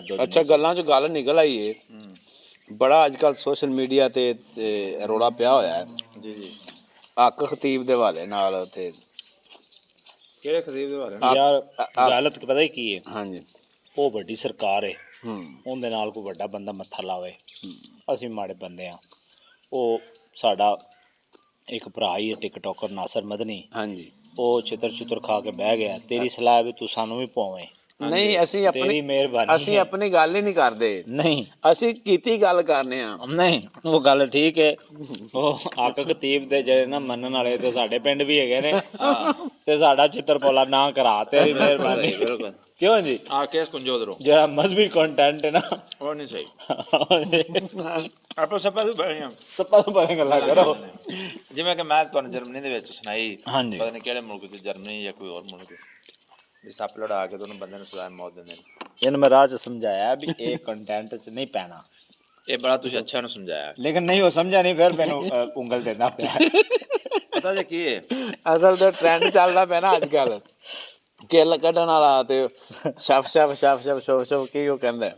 दो। अच्छा गल्लां चों गल निकल आई है बड़ा अजकल सोशल मीडिया ते रौला पिया होया है जी जी हक खतीब दे हवाले नाल ते ਕਿਹੜੇ ਖਤੀਬ ਦੇ ਬਾਰੇ यार गलत पता ही की है, हाँ जी वो वड्डी सरकार है, हम्म ਉਹਦੇ ਨਾਲ ਕੋਈ ਵੱਡਾ ਬੰਦਾ ਮੱਥਾ ਲਾਵੇ। ਅਸੀਂ ਮਾੜੇ ਬੰਦੇ ਆ। ਉਹ ਸਾਡਾ ਇੱਕ ਭਰਾ ਹੀ ਹੈ ਟਿਕਟੋਕਰ ਨਾਸਰ ਮਦਨੀ, हाँ जी ਉਹ ਛਿੱਤਰ ਛੁੱਤਰ ਖਾ ਕੇ ਬਹਿ ਗਿਆ। ਤੇਰੀ ਸਲਾਹ ਵੀ ਤੂੰ ਸਾਨੂੰ ਵੀ ਪਾਵੇਂ। नहीं असी ਤੇਰੀ अपनी ਮਿਹਰਬਾਨੀ ਅਸੀਂ ਹੈ। अपनी गल ही नहीं करते ਨਹੀਂ ਅਸੀਂ ਕੀਤੀ ਗੱਲ ਕਰਨੇ ਆ ਨਹੀਂ ਉਹ ਗੱਲ ਠੀਕ ਹੈ। ਉਹ ਹੱਕ ਖਤੀਬ ਦੇ ਜਿਹੜੇ ਨਾ ਮੰਨਣ ਵਾਲੇ ਤੇ ਸਾਡੇ ਪਿੰਡ ਵੀ ਹੈਗੇ ਨੇ ਤੇ ਸਾਡਾ ਚਿੱਤਰਪੋਲਾ ਨਾ ਕਰਾ। ਤੇਰੀ ਮਿਹਰਬਾਨੀ ਬਿਲਕੁਲ ਕਿਉਂ ਜੀ। ਆ ਕੇਸ ਕੁੰਜੋ ਦਰੋ ਜਿਹੜਾ ਮਜ਼ਬੀ ਕੰਟੈਂਟ ਹੈ ਨਾ ਉਹ ਨਹੀਂ ਸਹੀ ਆਪਾਂ ਸਭ ਤੋਂ ਬੜੀਆਂ ਸੱਪਾਂ ਤੋਂ ਪਰੇ ਗੱਲਾਂ ਕਰੋ। ਜਿਵੇਂ ਕਿ ਮੈਂ ਤੁਹਾਨੂੰ ਜਰਮਨੀ ਦੇ ਵਿੱਚ ਸੁਣਾਈ ਹਾਂਜੀ। ਪਤਾ ਨਹੀਂ ਕਿਹੜੇ ਮੁਲਕ ਚ ਜਰਮਨੀ ਜਾਂ ਕੋਈ ਹੋਰ ਮੁਲਕ ਵੀ ਸੱਪ ਲੜਾ ਕੇ ਤੁਹਾਨੂੰ ਬੰਦੇ ਨੂੰ ਸਜ਼ਾ ਮੌਤ ਦਿੰਦੇ ਨੇ। ਇਹਨੂੰ ਮੈਂ ਰਾਹ 'ਚ ਸਮਝਾਇਆ ਵੀ ਇਹ ਕੰਟੈਂਟ 'ਚ ਨਹੀਂ ਪੈਣਾ, ਇਹ ਬੜਾ ਤੁਸੀਂ ਅੱਛਾ ਨੂੰ ਸਮਝਾਇਆ। ਲੇਕਿਨ ਨਹੀਂ ਉਹ ਸਮਝਿਆ ਨਹੀਂ। ਫਿਰ ਮੈਨੂੰ ਉਂਗਲ ਦੇਣਾ ਪਿਆ। ਪਤਾ ਜੇ ਕੀ ਹੈ ਅਸਲ ਤੇ ਟ੍ਰੈਂਡ ਚੱਲਦਾ ਪਿਆ ਨਾ ਅੱਜ ਕੱਲ ਕਿੱਲ ਕੱਢਣ ਵਾਲਾ ਤੇ ਸ਼ਫ ਸ਼ਫ ਸ਼ਫ ਸ਼ਫ ਸ਼ਫ ਸ਼ਫ ਕੀ ਉਹ ਕਹਿੰਦਾ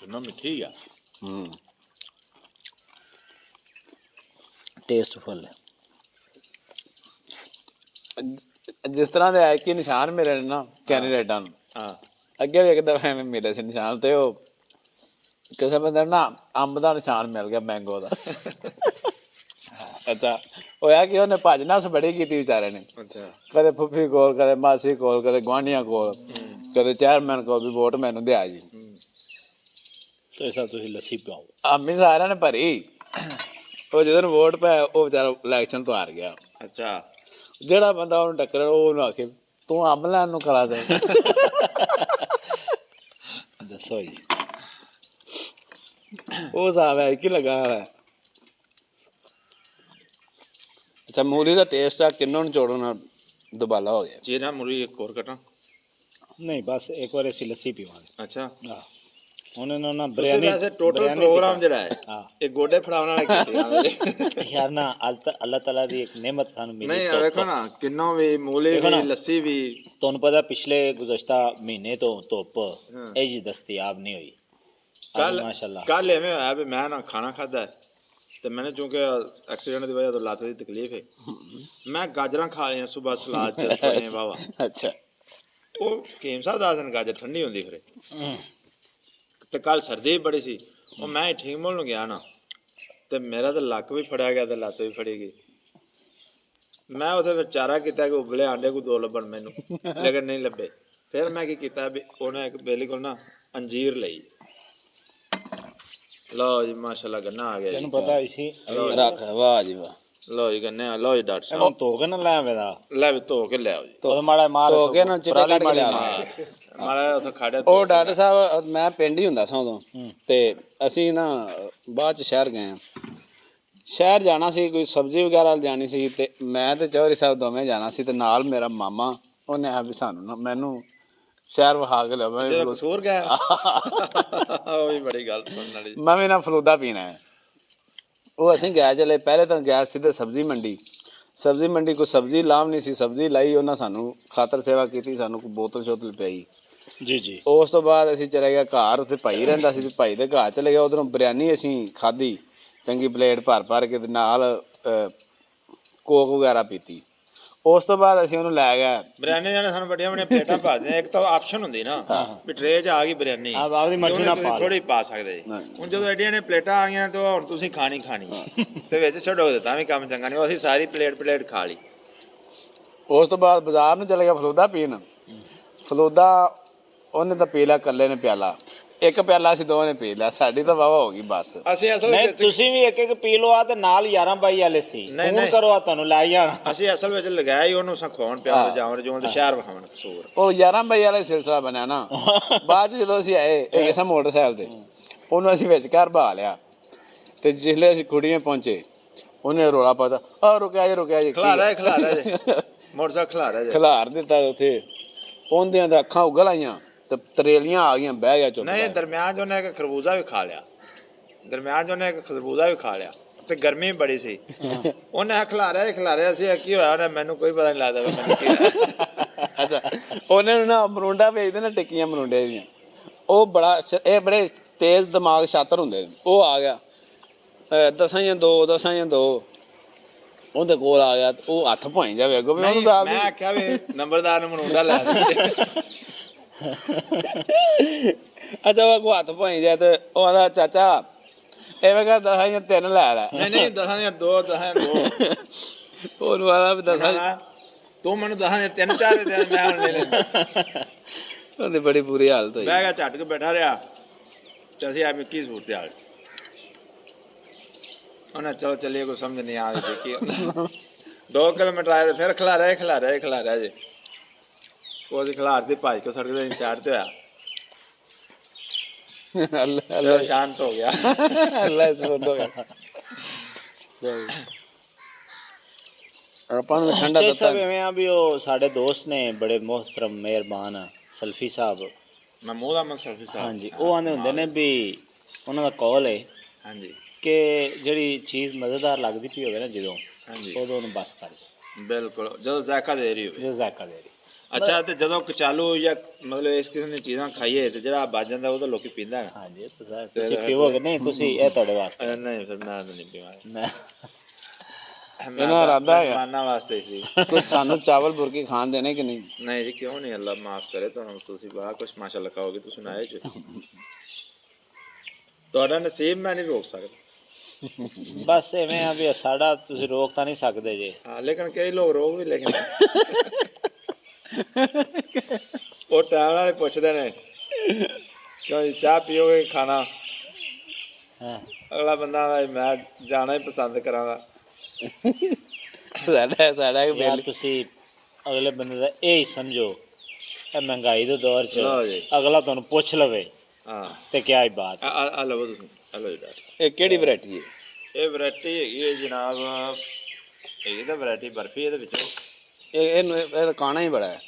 ਕਿੰਨਾ ਮਿੱਠੀ ਆ। ਟੇਸਟਫੁਲ ਹੈ। ਜਿਸ ਤਰ੍ਹਾਂ ਦੇ ਐਤਕੀ ਨਿਸ਼ਾਨ ਮੇਰੇ ਨੇ ਨਾ ਕੈਂਡੀਡੇਟਾਂ ਨੂੰ ਹਾਂ ਅੱਗੇ ਵੀ ਇੱਕ ਦਫਾ ਐਵੇਂ ਮਿਲੇ ਸੀ ਨਿਸ਼ਾਨ ਤੇ ਉਹ ਕਿਸੇ ਬੰਦੇ ਨੂੰ ਨਾ ਅੰਬ ਦਾ ਨਿਸ਼ਾਨ ਮਿਲ ਗਿਆ ਮੈਂਗੋ ਦਾ। ਅੱਛਾ ਹੋਇਆ ਕਿ ਉਹਨੇ ਭੱਜ ਨੱਸ ਬੜੀ ਕੀਤੀ ਵਿਚਾਰੇ ਨੇ। ਅੱਛਾ ਕਦੇ ਫੁੱਫੀ ਕੋਲ ਕਦੇ ਮਾਸੀ ਕੋਲ ਕਦੇ ਗੁਆਂਢੀਆਂ ਕੋਲ ਕਦੇ ਚੇਅਰਮੈਨ ਕੋਲ ਵੀ ਵੋਟ ਮੈਨੂੰ ਦਿਆ ਜੀ। ਤੇ ਸਾ ਤੁਸੀਂ ਲੱਸੀ ਪਿਆਓ। ਆਮੀ ਸਾਰਿਆਂ ਨੇ ਭਰੀ ਉਹ ਜਦੋਂ ਵੋਟ ਪਾਇਆ ਉਹ ਵਿਚਾਰਾ ਇਲੈਕਸ਼ਨ ਤੋਂ ਹਾਰ ਗਿਆ। ਅੱਛਾ ਜਿਹੜਾ ਬੰਦਾ ਉਹਨੂੰ ਟੱਕਰਿਆ ਉਹ ਉਹਨੂੰ ਆਖੇ ਤੂੰ ਅੰਬ ਲੈਣ ਨੂੰ ਖੜਾ ਦੇ। ਦੱਸੋ ਜੀ। ਉਹ ਹਿਸਾਬ ਹੈ ਕਿ ਲੱਗਾ ਹੋਇਆ। ਅੱਛਾ ਮੂਲੀ ਦਾ ਟੇਸਟ ਆ ਕਿੰਨੋਂ ਨਿਚੋੜਨ ਨਾਲ ਦੁਬਾਲਾ ਹੋ ਗਿਆ। ਜੀਰਾ ਮੁਰੀ ਇੱਕ ਹੋਰ ਕਟਾਂ। ਨਹੀਂ ਬਸ ਇੱਕ ਵਾਰ ਅਸੀਂ ਲੱਸੀ ਪੀਵਾਂਗੇ। ਅੱਛਾ ਆਹ ਹੁਣ ਇਹਨਾਂ ਨਾਲ ਤੁਸੀਂ ਬਿਰਿਆਨੀ ਵੈਸੇ ਟੋਟਲ ਪ੍ਰੋਗਰਾਮ ਜਿਹੜਾ ਹੈ ਹਾਂ ਇਹ ਗੋਡੇ ਫੜਾਉਣ ਵਾਲੇ ਕੀਤੇ ਯਾਰ ਨਾ ਅੱਲਾਹ ਤਾਲਾ ਦੀ ਇੱਕ ਨਿਮਤ ਸਾਨੂੰ ਮਿਲੀ। ਨਹੀਂ ਵੇਖੋ ਨਾ ਕਿੰਨੋਂ ਵੀ ਮੂਲੀ ਦੇਖੋ ਨਾ, ਵੀ ਲੱਸੀ ਵੀ ਤੁਹਾਨੂੰ ਪਤਾ ਪਿਛਲੇ ਗੁਜ਼ਸ਼ਤਾ ਮਹੀਨੇ ਤੋਂ ਧੁੱਪ ਇਹ ਜੀ ਦਸਤਿਆਬ ਨਹੀਂ ਹੋਈ। ਕੱਲ ਮਾਸ਼ਾਅੱਲਾ ਕੱਲ ਐਵੇਂ ਹੋਇਆ ਵੀ ਮੈਂ ਨਾ ਖਾਣਾ ਖਾਦਾ ਤੇ ਮੈਨੂੰ ਚੂੰਕਿ ਐਕਸੀਡੈਂਟ ਦੀ ਵਜ੍ਹਾ ਤੋਂ ਲੱਤ ਦੀ ਤਕਲੀਫ ਹੈ ਮੈਂ ਗਾਜਰਾਂ ਖਾ ਲਈਆਂ ਸਵੇਰ ਸਲਾਦ ਚ ਪਏ ਵਾਵਾ। ਅੱਛਾ ਉਹ ਕੀਮ ਸਾਹਿਬ ਦੱਸਣ ਗਾਜਰ ਠੰਡੀ ਹੁੰਦੀ ਖਰੇ ਤੇ ਕੱਲ ਸਰਦੀ ਵੀ ਬੜੀ ਸੀ ਉਹ ਮੈਂ ਠੀਕ ਮੁੱਲ ਨੂੰ ਗਿਆ ਨਾ ਤੇ ਮੇਰਾ ਤਾਂ ਲੱਕ ਵੀ ਫੜਿਆ ਗਿਆ ਤੇ ਲੱਤ ਵੀ ਫੜੀ ਗਈ। ਮੈਂ ਉੱਥੇ ਫਿਰ ਚਾਰਾ ਕੀਤਾ ਕਿ ਉਬਲੇ ਆਂਡੇ ਕੋਈ ਦੋ ਲੱਭਣ ਮੈਨੂੰ ਲੇਕਿਨ ਨਹੀਂ ਲੱਭੇ। ਫਿਰ ਮੈਂ ਕੀ ਕੀਤਾ ਵੀ ਉਹਨੇ ਇੱਕ ਬਿਲਕੁਲ ਨਾ ਅੰਜੀਰ ਲਈ। ਲਓ ਜੀ ਮਾਸ਼ਾਅੱਲਾ ਗੰਨਾ ਆ ਗਿਆ ਤੈਨੂੰ ਜੀ। ਪਤਾ ਸੀ ਰੱਖ ਵਾਹ ਜੀ ਵਾਹ। ਲਓ ਜੀ ਗੰਨੇ ਲਓ ਜੀ ਡਾਕਟਰ ਸਾਹਿਬ ਇਹਨੂੰ ਧੋ ਕੇ ਨਾ ਲੈ ਆਵੇਦਾ। ਲੈ ਵੀ ਧੋ ਕੇ ਲਿਆਓ ਜੀ। ਉਹ ਮਾੜਾ ਮਾਰ ਧੋ ਕੇ ਨਾ ਚਿੱਟੇ ਕੱਢ ਕੇ ਲਿਆ। ਮਾੜਾ ਉੱਥੇ ਖਾੜਿਆ ਉਹ ਡਾਕਟਰ ਸਾਹਿਬ ਮੈਂ ਪਿੰਡ ਹੀ ਹੁੰਦਾ ਸਾਂ ਉਦੋਂ ਤੇ ਅਸੀਂ ਨਾ ਬਾਅਦ ਚ ਸ਼ਹਿਰ ਗਏ ਆ। ਸ਼ਹਿਰ ਜਾਣਾ ਸੀ ਕੋਈ ਸਬਜ਼ੀ ਵਗੈਰਾ ਜਾਣੀ ਸੀ ਤੇ ਮੈਂ ਤੇ ਚੌਧਰੀ ਸਾਹਿਬ ਦੋਵੇਂ ਜਾਣਾ ਸੀ ਤੇ ਨਾਲ ਮੇਰਾ ਮਾਮਾ ਉਹਨੇ ਆ ਵੀ ਸਾਨੂੰ ਨਾ ਮੈਨੂੰ ਸ਼ਹਿਰ ਵਿਖਾ ਕੇ ਲਿਆ। ਜਦੋਂ ਕਸੂਰ ਗਿਆ ਉਹ ਵੀ ਬੜੀ ਗੱਲ ਸੁਣਨ ਵਾਲੀ। ਮੈਂ ਵੀ ਨਾ ਫਲੂਦਾ ਪੀਣਾ ਹੈ। ਉਹ ਅਸੀਂ ਗਏ ਚਲੇ ਪਹਿਲੇ ਤਾਂ ਗਏ ਸਿੱਧੇ ਸਬਜ਼ੀ ਮੰਡੀ ਕੋਈ ਸਬਜ਼ੀ ਲਾਭਣੀ ਸੀ ਸਬਜ਼ੀ ਲਾਈ ਉਹਨਾਂ ਸਾਨੂੰ ਖਾਤਰ ਸੇਵਾ ਕੀਤੀ ਸਾਨੂੰ ਕੋਈ ਬੋਤਲ ਸ਼ੋਤਲ ਪਿਆਈ। ਜੀ ਜੀ ਉਸ ਤੋਂ ਬਾਅਦ ਅਸੀਂ ਚਲੇ ਗਏ ਘਰ ਉੱਥੇ ਭਾਈ ਰਹਿੰਦਾ ਸੀ ਭਾਈ ਦੇ ਘਰ ਚਲੇ ਗਏ ਉਧਰੋਂ ਬਿਰਿਆਨੀ ਅਸੀਂ ਖਾਧੀ ਚੰਗੀ ਪਲੇਟ ਭਰ ਕੇ ਤੇ ਨਾਲ ਕੋਕ ਵਗੈਰਾ ਪੀਤੀ। ਉਸ ਤੋਂ ਬਾਅਦ ਅਸੀਂ ਉਹਨੂੰ ਲੈ ਗਏ ਬਿਰਿਆਨੀ ਜਾਨੇ ਸਾਨੂੰ ਵੱਡੀਆਂ ਵੱਡੀਆਂ ਪਲੇਟਾਂ ਪਾ ਦਿੰਦੇ। ਇੱਕ ਤਾਂ ਆਪਸ਼ਨ ਹੁੰਦੀ ਨਾ ਵੀ ਟਰੇ 'ਚ ਆ ਗਈ ਬਿਰਿਆਨੀ ਆਪਦੀ ਮਰਜ਼ੀ ਨਾਲ ਪਾ ਥੋੜੀ ਪਾ ਸਕਦੇ ਜੀ। ਹੁਣ ਜਦੋਂ ਐਡੀਆਂ ਨੇ ਪਲੇਟਾਂ ਆ ਗਈਆਂ ਤਾਂ ਹੁਣ ਤੁਸੀਂ ਖਾਣੀ ਤੇ ਵਿੱਚ ਛੱਡੋਗੇ ਤਾਂ ਵੀ ਕੰਮ ਚੰਗਾ ਨਹੀਂ। ਅਸੀਂ ਸਾਰੀ ਪਲੇਟ ਖਾ ਲਈ। ਉਸ ਤੋਂ ਬਾਅਦ ਬਾਜ਼ਾਰ ਨੂੰ ਚਲੇ ਗਿਆ ਫਲੂਦਾ ਪੀਣ। ਫਲੂਦਾ ਉਹਨੇ ਤਾਂ ਪੀ ਲਿਆ ਇਕੱਲੇ ਨੇ ਪਿਆਲਾ ਇੱਕ ਪਿਆਲਾ ਅਸੀਂ ਦੋਵਾਂ ਨੇ ਪੀ ਲਿਆ ਸਾਡੀ ਤਾਂ ਵਾਵਾ ਹੋ ਗਈ ਬਸ। ਅਸੀਂ ਅਸਲ ਨਹੀਂ ਵਿੱਚ ਤੁਸੀਂ ਵੀ ਇੱਕ ਪੀ ਲਓ ਆ ਤੇ ਨਾਲ 11 ਬਾਈ ਵਾਲੇ ਸੀ ਫੋਨ ਕਰੋ ਆ ਤੁਹਾਨੂੰ ਲੈ ਜਾਣਾ। ਅਸੀਂ ਅਸਲ ਵਿੱਚ ਲਗਾਇਆ ਹੀ ਉਹਨੂੰ ਸਖਾਉਣ ਪਿਆਰ ਜਾਵਣ ਜਿਉਂ ਤੇ ਸ਼ਹਿਰ ਵਿਖਾਉਣ ਕਸੂਰ। ਉਹ 11 ਬਾਈ ਵਾਲਾ ਸਿਲਸਿਲਾ ਬਣਿਆ ਨਾ। ਬਾਅਦ ਜਦੋਂ ਅਸੀਂ ਆਏ ਇਹ ਸਾ ਮੋਟਰਸਾਈਕਲ ਤੇ ਉਹਨੂੰ ਅਸੀਂ ਵਿੱਚ ਘਰ ਬਹਾ ਲਿਆ ਤੇ ਜਿਸਲੇ ਅਸੀਂ ਕੁੜੀਆਂ ਪਹੁੰਚੇ ਉਹਨੇ ਰੌਲਾ ਪਾਤਾ ਆ ਰੁਕਿਆ ਜੀ ਖਿਲਾਰਾ ਜੇ ਮੋਟਰਸਾਈਕਲ ਖਿਲਾਰਾ ਜੇ ਖਿਲਾਰ ਦਿੱਤਾ ਉੱਥੇ ਉਹਦਿਆਂ ਦਾ ਅੱਖਾਂ ਉਗਲ ਆਈਆਂ ਤੇ ਤਰੇਲੀਆਂ ਆ ਗਈਆਂ ਬਹਿ ਗਿਆ ਚੁੱਪ। ਨਹੀਂ ਦਰਮਿਆਨ 'ਚ ਉਹਨੇ ਇੱਕ ਖਰਬੂਜ਼ਾ ਵੀ ਖਾ ਲਿਆ ਤੇ ਗਰਮੀ ਬੜੀ ਸੀ ਉਹਨੇ ਖਿਲਾਰਿਆ ਸੀ ਕੀ ਹੋਇਆ ਉਹਨੇ ਮੈਨੂੰ ਕੋਈ ਪਤਾ ਨਹੀਂ ਲੱਗਦਾ ਅੱਛਾ ਉਹਨੇ ਨੂੰ ਨਾ ਮਰੂੰਡਾ ਵੇਚਦੇ ਨਾ ਟਿੱਕੀਆਂ ਮਰੂੰਡੇ ਦੀਆਂ ਉਹ ਬੜਾ ਇਹ ਬੜੇ ਤੇਜ਼ ਦਿਮਾਗ ਛਾਤਰ ਹੁੰਦੇ ਨੇ ਉਹ ਆ ਗਿਆ 10 ਜਾਂ 2 10 ਜਾਂ 2 ਉਹਦੇ ਕੋਲ ਆ ਗਿਆ ਤੇ ਉਹ ਹੱਥ ਭਾਈ ਜਾਵੇ ਅੱਗੋਂ ਵੀ ਉਹਨੂੰ ਤਾਂ ਮੈਂ ਆਖਿਆ ਵੀ ਨੰਬਰਦਾਰ ਨੂੰ ਮਰੂੰਡਾ ਲੈ ਦੇ ਅੱਛਾ ਉਹ ਕੋ ਹੱਥ ਭਾਈ ਜਾ ਤੇ ਉਹ ਆਂਦਾ ਚਾਚਾ ਐਵੇਂ ਕਹ 10 ਜਾਂ 3 ਲੈ ਲੈ ਨਹੀਂ 10 ਜਾਂ 2 10 2 ਉਹਨੂੰ ਆਂਦਾ ਵੀ 10 ਤੂੰ ਮੈਨੂੰ 10 ਜਾਂ 3 4 ਦੇ ਮੈਂ ਹੁਣ ਲੈ ਲੈਂਦਾ ਉਹਦੀ ਬੜੀ ਬੁਰੀ ਹਾਲਤ ਹੋਈ ਬਹਿ ਗਿਆ ਝੱਟ ਕੇ ਬੈਠਾ ਰਿਹਾ ਤੇ ਅਸੀਂ ਆ ਕੀ ਸੂਰਤ ਹਾਲ ਉਹਨੇ ਚਲੋ ਚੱਲੀਏ ਕੋਈ ਸਮਝ ਨਹੀਂ ਆ ਰਹੀ ਕੀ 2 ਕਿਲੋਮੀਟਰ ਆਏ ਤੇ ਫਿਰ ਖਿਲਾਰਿਆ ਜੇ ਉਹਦੀ ਖਿਲਾਰ ਦੀ ਭੱਜ ਕੇ ਸੜਕ ਦੇ ਸਾਈਡ ਤੇ ਹੋਇਆ ਅੱਲਾ ਸ਼ਾਂਤ ਹੋ ਗਿਆ ਅੱਲਾ ਸੁਣ ਹੋ ਗਿਆ ਸਹੀ ਆਪਾਂ ਨੂੰ ਠੰਡਾ ਸਟੇਜ ਦਿੱਤਾ ਸਾਹਿਬ ਐਵੇਂ ਆ ਵੀ ਉਹ ਸਾਡੇ ਦੋਸਤ ਨੇ ਬੜੇ ਮੁਹਤਰਮ ਮਿਹਰਬਾਨ ਸਲਫੀ ਸਾਹਿਬ ਮਹਿਮੂਦ ਅਹਿਮਦ ਸਲਫੀ ਸਾਹਿਬ ਹਾਂਜੀ ਉਹ ਆਂਦੇ ਹੁੰਦੇ ਨੇ ਵੀ ਉਹਨਾਂ ਦਾ ਕੌਲ ਹੈ ਹਾਂਜੀ ਕਿ ਜਿਹੜੀ ਚੀਜ਼ ਮਜ਼ੇਦਾਰ ਲੱਗਦੀ ਪਈ ਹੋਵੇ ਨਾ ਜਦੋਂ ਹਾਂਜੀ ਉਦੋਂ ਉਹਨੂੰ ਬਸ ਕਰ ਬਿਲਕੁਲ ਜਦੋਂ ਜ਼ਾਇਕਾ ਦੇ ਰਹੀ ਹੋਵੇ ਜੋ ਜ਼ਾਇਕਾ ਦੇ ਰਹੀ ਅੱਛਾ ਤੇ ਜਦੋਂ ਕਚਾਲੂ ਜਾਂ ਮਤਲਬ ਇਸ ਕਿਸਮ ਦੀਆਂ ਚੀਜ਼ਾਂ ਖਾਈਏ ਤੇ ਜਿਹੜਾ ਬਚ ਜਾਂਦਾ ਉਹ ਤਾਂ ਲੋਕੀ ਪੀਂਦਾ ਨਾ ਹਾਂਜੀ ਇਹ ਤਾਂ ਸਰ ਤੁਸੀਂ ਪੀਵੋਗੇ ਨਹੀਂ ਤੁਸੀਂ ਇਹ ਤੁਹਾਡੇ ਵਾਸਤੇ ਨਹੀਂ ਫਿਰ ਮੈਂ ਤਾਂ ਨਹੀਂ ਪੀਵਾਂ ਮੈਂ ਇਹਨਾਂ ਇਰਾਦਾ ਹੈਗਾ। ਮਹਿਮਾਨਾਂ ਵਾਸਤੇ ਸੀ ਕੁਝ ਸਾਨੂੰ ਚਾਵਲ ਬੁਰਕੀ ਖਾਣ ਦੇਣੇ ਕਿ ਨਹੀਂ ਨਹੀਂ ਜੀ ਕਿਉਂ ਨਹੀਂ ਅੱਲਾ ਮਾਫ ਕਰੇ ਤੁਹਾਨੂੰ ਤੁਸੀਂ ਬੜਾ ਕੁਛ ਮਾਸ਼ਾਅੱਲਾ ਖਾਓਗੇ ਤੁਸੀਂ ਆਏ ਜੀ ਤੁਹਾਡਾ ਨਸੀਬ ਮੈਂ ਨਹੀਂ ਰੋਕ ਸਕਦਾ ਬਸ ਐਵੇਂ ਆ ਵੀ ਸਾਡਾ ਤੁਸੀਂ ਰੋਕ ਤਾਂ ਨਹੀਂ ਸਕਦੇ ਜੇ ਹਾਂ ਲੇਕਿਨ ਕਈ ਲੋਕ ਰੋਕ ਵੀ ਲੇਕਿਨ ਉਹ ਟਾਈਮ ਨਾਲ ਪੁੱਛਦੇ ਨੇ ਕਿਉਂ ਚਾਹ ਪੀਓਗੇ ਖਾਣਾ ਹਾਂ ਅਗਲਾ ਬੰਦਾ ਮੈਂ ਜਾਣਾ ਹੀ ਪਸੰਦ ਕਰਾਂਗਾ ਸਾਡਾ ਯਾਰ ਬਿੱਲ ਤੁਸੀਂ ਅਗਲੇ ਬੰਦੇ ਦਾ ਇਹ ਹੀ ਸਮਝੋ ਇਹ ਮਹਿੰਗਾਈ ਦੇ ਦੌਰ 'ਚ ਲਓ ਜੀ। ਅਗਲਾ ਤੁਹਾਨੂੰ ਪੁੱਛ ਲਵੇ ਹਾਂ ਤੇ ਕਿਆ ਹੀ ਬਾਤ ਆ ਲਓ ਤੁਸੀਂ ਆ ਲਓ ਜੀ ਡਾਕਟਰ ਇਹ ਕਿਹੜੀ ਵੈਰਾਈਟੀ ਹੈ ਇਹ ਵੈਰਾਈਟੀ ਹੈਗੀ ਹੈ ਜਨਾਬ ਇਹ ਤਾਂ ਵੈਰਾਈਟੀ ਬਰਫੀ ਇਹਦੇ ਵਿੱਚੋਂ ਇਹ ਕਾਣਾ ਹੀ ਬੜਾ ਹੈ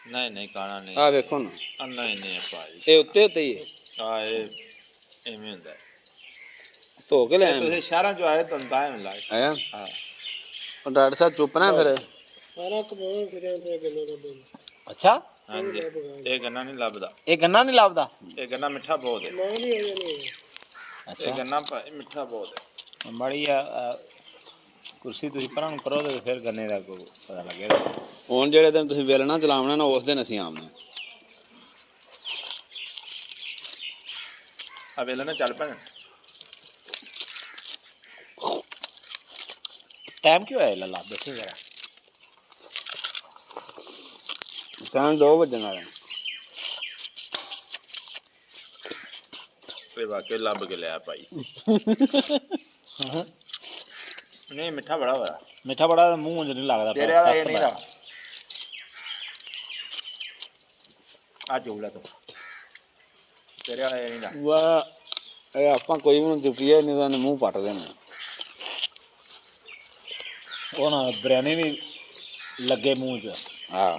ਨਹੀਂ ਕਾਣਾ ਨਹੀਂ ਆ ਵੇਖੋ ਨਾ ਨਹੀਂ ਭਾਈ ਇਹ ਉੱਤੇ ਉੱਤੇ ਹੀ ਹੈ ਆ ਇਹ ਐਵੇਂ ਹੁੰਦਾ ਧੋ ਕੇ ਲੈ ਤੁਸੀਂ ਸ਼ਹਿਰਾਂ ਚੋਂ ਆਏ ਤੁਹਾਨੂੰ ਤਾਂ ਐਵੇਂ ਲੱਗ ਆਇਆ ਹਾਂ ਉਹ ਡਾਕਟਰ ਸਾਹਿਬ ਚੁੱਪ ਨਾ ਫਿਰ ਸਾਰਾ ਕਮਾਉਣ ਫਿਰਿਆ ਤੇ ਗੱਲਾਂ ਦਾ ਬਿੱਲ ਅੱਛਾ ਹਾਂਜੀ ਇਹ ਗੰਨਾ ਨਹੀਂ ਲੱਭਦਾ ਇਹ ਗੰਨਾ ਨਹੀਂ ਲੱਭਦਾ ਇਹ ਗੰਨਾ ਮਿੱਠਾ ਬਹੁਤ ਹੈ ਮਾਂ ਨਹੀਂ ਹੋ ਜਾਣੀ ਇਹ ਅੱਛਾ ਗੰਨਾ ਭਾਈ ਮਿੱਠਾ ਬਹੁਤ ਹੈ ਮਾੜੀ ਆ ਕੁਰਸੀ ਤੁਸੀਂ ਪਰਾਂ ਨੂੰ ਕਰੋ ਤੇ ਫਿਰ ਗੰਨੇ ਦਾ ਕੋਈ ਪਤਾ ਲੱਗੇਗਾ ਹੁਣ ਜਿਹੜੇ ਦਿਨ ਤੁਸੀਂ ਵੇਲਣਾ ਚਲਾਉਣਾ ਨਾ ਉਸ ਦਿਨ ਅਸੀਂ ਆਉਣਾ ਆ ਵੇਲੇ ਨਾ ਚੱਲ ਪੈਣ ਟਾਈਮ ਕਿਉਂ ਹੈ ਲੱਲਾ ਦੱਸੋ ਜ਼ਰਾ ਟਾਈਮ 2 ਵਜਣ ਵਾਲਾ ਫੇ ਵਾਕੇ ਲੱਭ ਕੇ ਲਿਆ ਭਾਈ ਨਹੀਂ ਮਿੱਠਾ ਬੜਾ ਹੋਇਆ ਮਿੱਠਾ ਬੜਾ ਮੂੰਹ 'ਚ ਨਹੀਂ ਲੱਗਦਾ ਤੇਰੇ ਵਾਲਾ ਇਹ ਨਹੀਂ ਦਾ ਆ ਜੋੜਾ ਤੋ ਤੇਰੇ ਵਾਲਾ ਇਹ ਨਹੀਂ ਦਾ ਵਾਹ ਇਹ ਆਪਾਂ ਕੋਈ ਵੀ ਨੂੰ ਚੁੱਕੀਏ ਨਹੀਂ ਤਾਂ ਇਹਨੇ ਮੂੰਹ ਪੱਟ ਦੇਣਾ ਉਹ ਨਾ ਬਿਰਿਆਨੀ ਵੀ ਲੱਗੇ ਮੂੰਹ 'ਚ ਹਾਂ